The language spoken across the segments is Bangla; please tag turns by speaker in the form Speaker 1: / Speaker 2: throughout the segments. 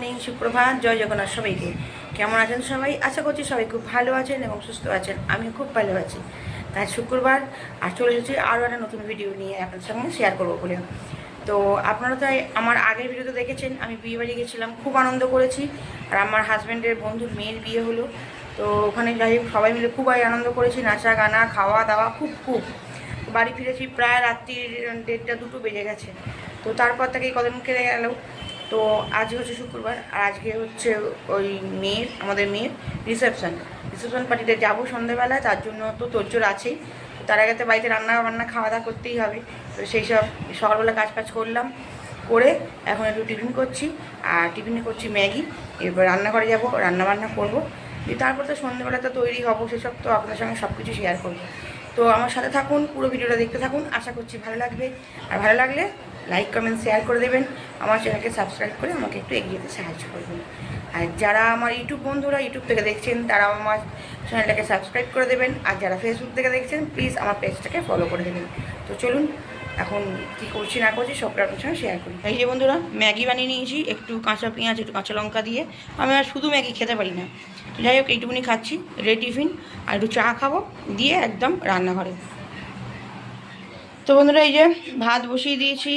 Speaker 1: মর্নিং, সুপ্রভাত, জয় জগন্নাথ সবাইকে। কেমন আছেন সবাই? আশা করছি সবাই খুব ভালো আছেন এবং সুস্থ আছেন। আমিও খুব ভালো আছি। তাই শুক্রবার আর চলে এসেছি আরও একটা নতুন ভিডিও নিয়ে আপনাদের সঙ্গে শেয়ার করবো বলে। তো আপনারা তাই আমার আগের ভিডিওতে দেখেছেন, আমি বিয়েবাড়ি গেছিলাম, খুব আনন্দ করেছি। আর আমার হাজব্যান্ডের বন্ধুর মেয়ের বিয়ে হলো, তো ওখানে যাই হোক সবাই মিলে খুবই আনন্দ করেছি, নাচা গানা খাওয়া দাওয়া খুব খুব। বাড়ি ফিরেছি প্রায় রাত্রির 1:30-2 বেজে গেছে। তো তারপর থেকেই কদিন কেটে গেল। তো আজকে হচ্ছে শুক্রবার, আর আজকে হচ্ছে ওই আমাদের মেয়ের রিসেপশন পার্টিতে যাবো সন্ধ্যেবেলায়, তার জন্য তো তোড়জোড় আছেই। তার আগে তো বাড়িতে রান্না বান্না খাওয়া দাওয়া করতেই হবে। তো সেই সব সকালবেলা কাজ করলাম, করে এখন একটু টিফিন করছি, আর টিফিনে করছি ম্যাগি। এরপর রান্নাঘরে যাবো, রান্নাবান্না করবো, তারপর তো সন্ধ্যেবেলা তো তৈরি হবো, সেসব তো আপনাদের সঙ্গে সব কিছু শেয়ার করবো। তো আমার সাথে থাকুন, পুরো ভিডিওটা দেখতে থাকুন, আশা করছি ভালো লাগবে। আর ভালো লাগলে লাইক কমেন্ট শেয়ার করে দেবেন, আমার চ্যানেলকে সাবস্ক্রাইব করে আমাকে একটু এগিয়ে যেতে সাহায্য করবেন। আর যারা আমার ইউটিউব বন্ধুরা ইউটিউব থেকে দেখছেন, তারা আমার চ্যানেলটাকে সাবস্ক্রাইব করে দেবেন। আর যারা ফেসবুক থেকে দেখছেন, প্লিজ আমার পেজটাকে ফলো করে দেবেন। তো চলুন এখন কী করছি না করছি সবটা আপনার সঙ্গে শেয়ার করি। এই যে বন্ধুরা, ম্যাগি বানিয়ে নিয়েছি একটু কাঁচা পেঁয়াজ, একটু কাঁচা লঙ্কা দিয়ে। আমি আর শুধু ম্যাগি খেতে পারি না, তো যাই হোক এইটুকুনি খাচ্ছি, রেডি টিফিন। আর একটু চা খাবো, দিয়ে একদম রান্নাঘরে। তো বন্ধুরা, এই যে ভাত বসিয়ে দিয়েছি,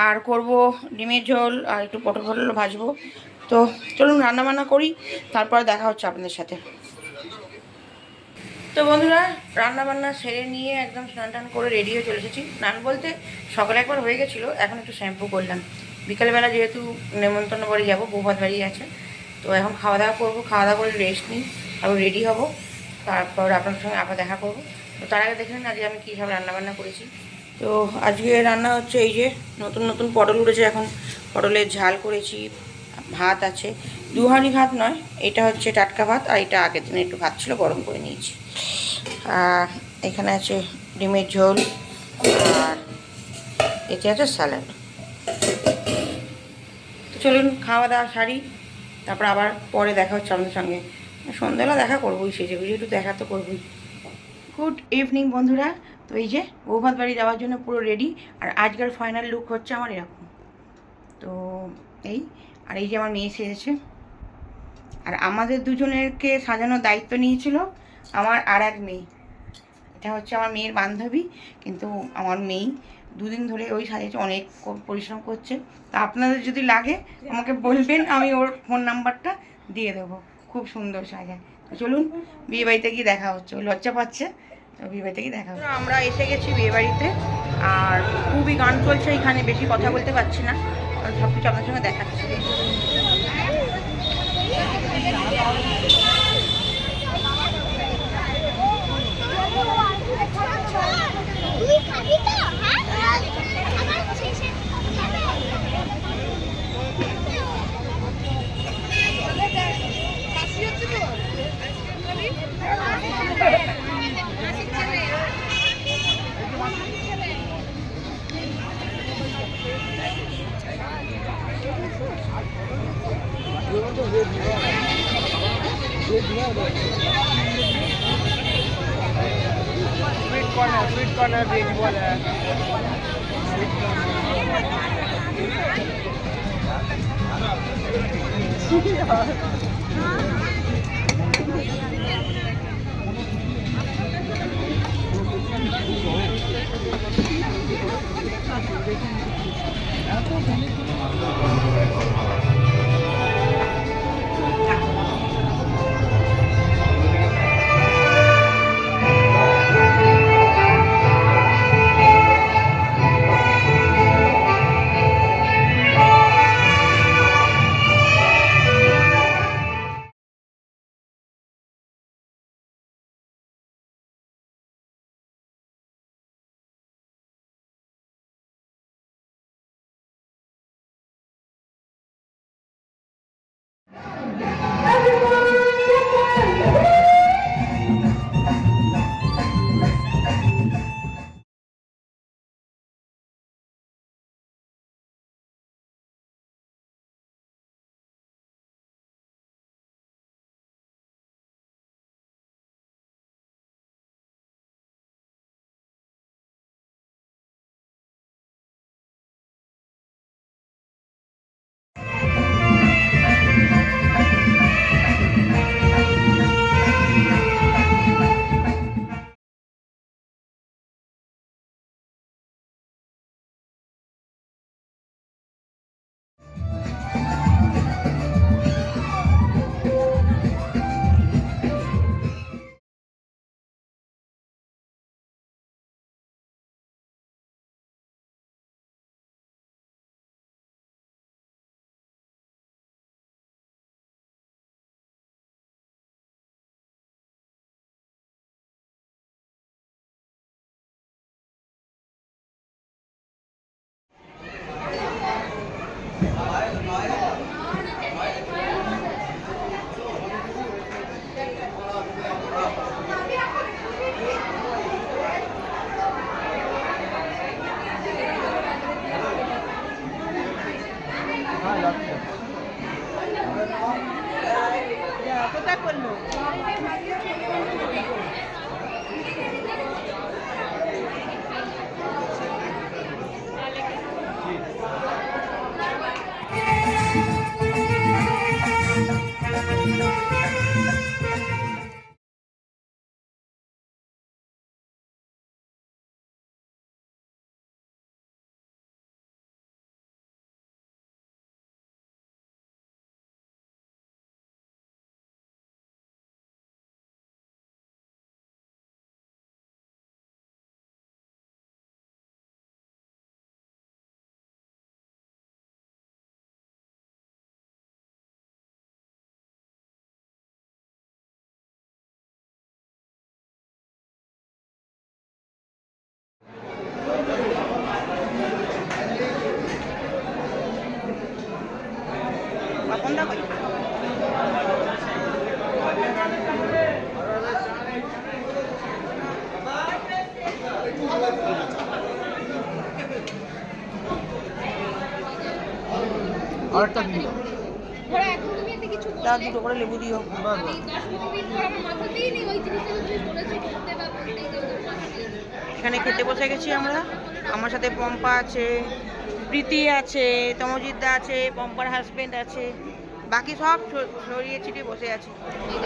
Speaker 1: আর করব ডিমের ঝোল, আর একটু পটল ফটল ভাজবো। তো চলুন রান্নাবান্না করি, তারপর দেখা হচ্ছে আপনাদের সাথে। তো বন্ধুরা, রান্নাবান্না সেরে নিয়ে একদম স্নান টান করে রেডি হয়ে চলে এসেছি। স্নান বলতে সকালে একবার হয়ে গেছিলো, এখন একটু শ্যাম্পু করলাম। বিকালবেলা যেহেতু নেমন্তন্ন বাড়ি যাবো, বৌভাত বাড়ি আছে, তো এখন খাওয়া দাওয়া করবো, খাওয়া দাওয়া করে রেস্ট নিই, আবার রেডি হব, তারপর আপনার সঙ্গে আবার দেখা করবো। তো তার আগে দেখে নিন আজকে আমি কী সব রান্নাবান্না করেছি। তো আজকে রান্না হচ্ছে এই যে নতুন নতুন পটল উঠেছে, এখন পটলের ঝাল করেছি, ভাত আছে, দুহানি ভাত নয়, এটা হচ্ছে টাটকা ভাত, আর এটা আগের দিনে একটু ভাত ছিল গরম করে নিয়েছি। আর এখানে আছে ডিমের ঝোল, আর এতে আছে স্যালাড। তো চলুন খাওয়া দাওয়া সারি, তারপর আবার পরে দেখা হচ্ছে আমাদের সঙ্গে। সন্ধ্যাবেলা দেখা করবোই, সেজে বুঝে একটু দেখা তো করবোই। গুড ইভিনিং বন্ধুরা। তো এই যে বৌভাত বাড়ি যাওয়ার জন্য পুরো রেডি, আর আজকের ফাইনাল লুক হচ্ছে আমার এরকম। তো এই, আর এই যে আমার মেয়ে সেজেছে, আর আমাদের দুজনেরকে সাজানোর দায়িত্ব নিয়েছিল আমার আর এক মেয়ে। এটা হচ্ছে আমার মেয়ের বান্ধবী, কিন্তু আমার মেয়ে দুদিন ধরে ওই সাজিয়েছে, অনেক পরিশ্রম করছে। তা আপনাদের যদি লাগে আমাকে বলবেন, আমি ওর ফোন নাম্বারটা দিয়ে দেবো। খুব সুন্দর সাজায়। তো চলুন বিয়েবাড়িতে গিয়ে দেখা হচ্ছে, ও লজ্জা পাচ্ছে, তো বিয়েবাড়িতে গিয়ে দেখা হচ্ছে। আমরা এসে গেছি বিয়েবাড়িতে, আর খুবই গান চলছে এখানে, বেশি কথা বলতে পারছি না, সব কিছু আপনার সঙ্গে দেখাচ্ছি।
Speaker 2: स्वीट कॉर्नर वेज बॉल है।
Speaker 3: আরেকটা দিন
Speaker 4: ধরো এখন তুমি এতে কিছু
Speaker 1: তা
Speaker 4: বললে,
Speaker 1: দুটো করে লেবু দিও।
Speaker 4: আমি 10 মিনিট পর আমার মাথাতেই নেই ওই জিনিসটা তুমি বলেছো করতে বা বলতে গিয়ে ওর মাথাতেই নেই।
Speaker 1: এখানে খেতে বসে গেছি আমরা। আমার সাথে পম্পা আছে, প্রীতি আছে, তমজিৎদা আছে, পম্পার হাজবেন্ড আছে, বাকি সব ছড়িয়ে ছিটিয়ে বসে আছি।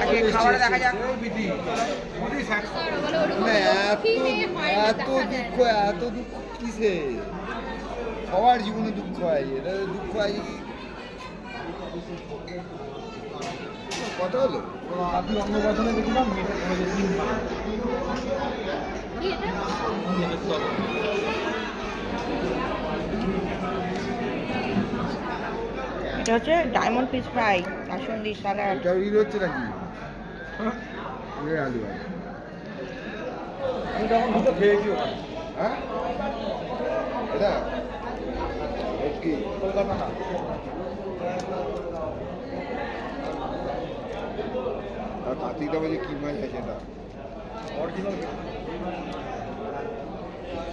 Speaker 1: আজকে খাবার দেখা যাক।
Speaker 4: আর বলে ওরকম দুঃখী মেয়ে হয় না,
Speaker 3: এত
Speaker 4: দেখা যায়
Speaker 3: দুঃখ
Speaker 4: না।
Speaker 3: এত দুঃখ কিসে সবার জীবনে দুঃখ হয় এটা দুঃখ হয় কত হলো
Speaker 2: আপনি অঙ্গবাদনে দেখলাম মেয়েটা কলেজে 3 মাস
Speaker 4: কি এটা?
Speaker 1: এটা হচ্ছে diamond fish fry, kasundi salad.
Speaker 3: এটা রিল হচ্ছে নাকি আলু
Speaker 2: আমি তখন দুটো খেয়েছি ওখানে
Speaker 3: হ্যাঁ এটা ওকে
Speaker 2: কলকাতা না
Speaker 3: আর কার্তিকটা বলছে কি মাছ আছে এটা
Speaker 2: অরিজিনাল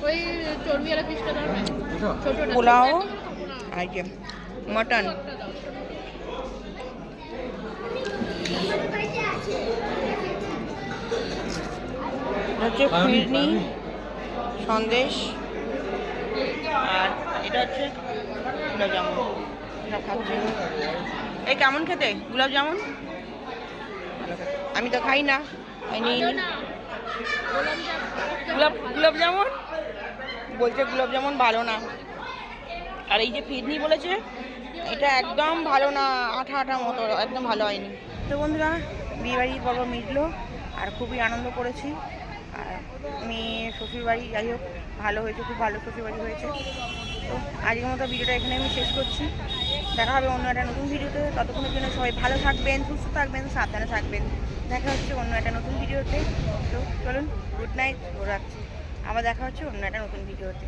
Speaker 4: ওই চর্বিওয়ালা পিসটা দাও না ছোটটা
Speaker 1: পোলাও
Speaker 4: ছোটটা দাও।
Speaker 1: আর যে মটন।
Speaker 4: একটা দাও।
Speaker 1: এটা হচ্ছে ফিরনি, সন্দেশ, আর এটা হচ্ছে গুলাব জামুন। সব খাচ্ছি। এই কেমন খেতে গুলাব জামুন? আমি তো খাই না, তাই নিয়ে
Speaker 4: ভালো
Speaker 1: নিই।
Speaker 4: না। গোলাপ জামুন।
Speaker 1: গুলাব জামুন বলছে গুলাব জামুন ভালো না। আর এই যে ফিরনি বলেছে এটা একদম ভালো না, আঠা আঠা মতো, একদম ভালো হয়নি। তো বন্ধুরা বিয়েবাড়ির পর্ব মিটলো আর খুবই আনন্দ করেছি। আর মেয়ে শ্বশুরবাড়ি যাই হোক ভালো হয়েছে, খুব ভালো শ্বশুরবাড়ি হয়েছে। তো আজকের মতো ভিডিওটা এখানে আমি শেষ করছি। দেখা হবে অন্য একটা নতুন ভিডিওতে। ততক্ষণের জন্য সবাই ভালো থাকবেন, সুস্থ থাকবেন, সাবধানে থাকবেন। দেখা হচ্ছে অন্য একটা নতুন ভিডিওতে। তো চলুন, গুড নাইট, রাখছি। আবার দেখা হচ্ছে অন্য একটা নতুন ভিডিওতে।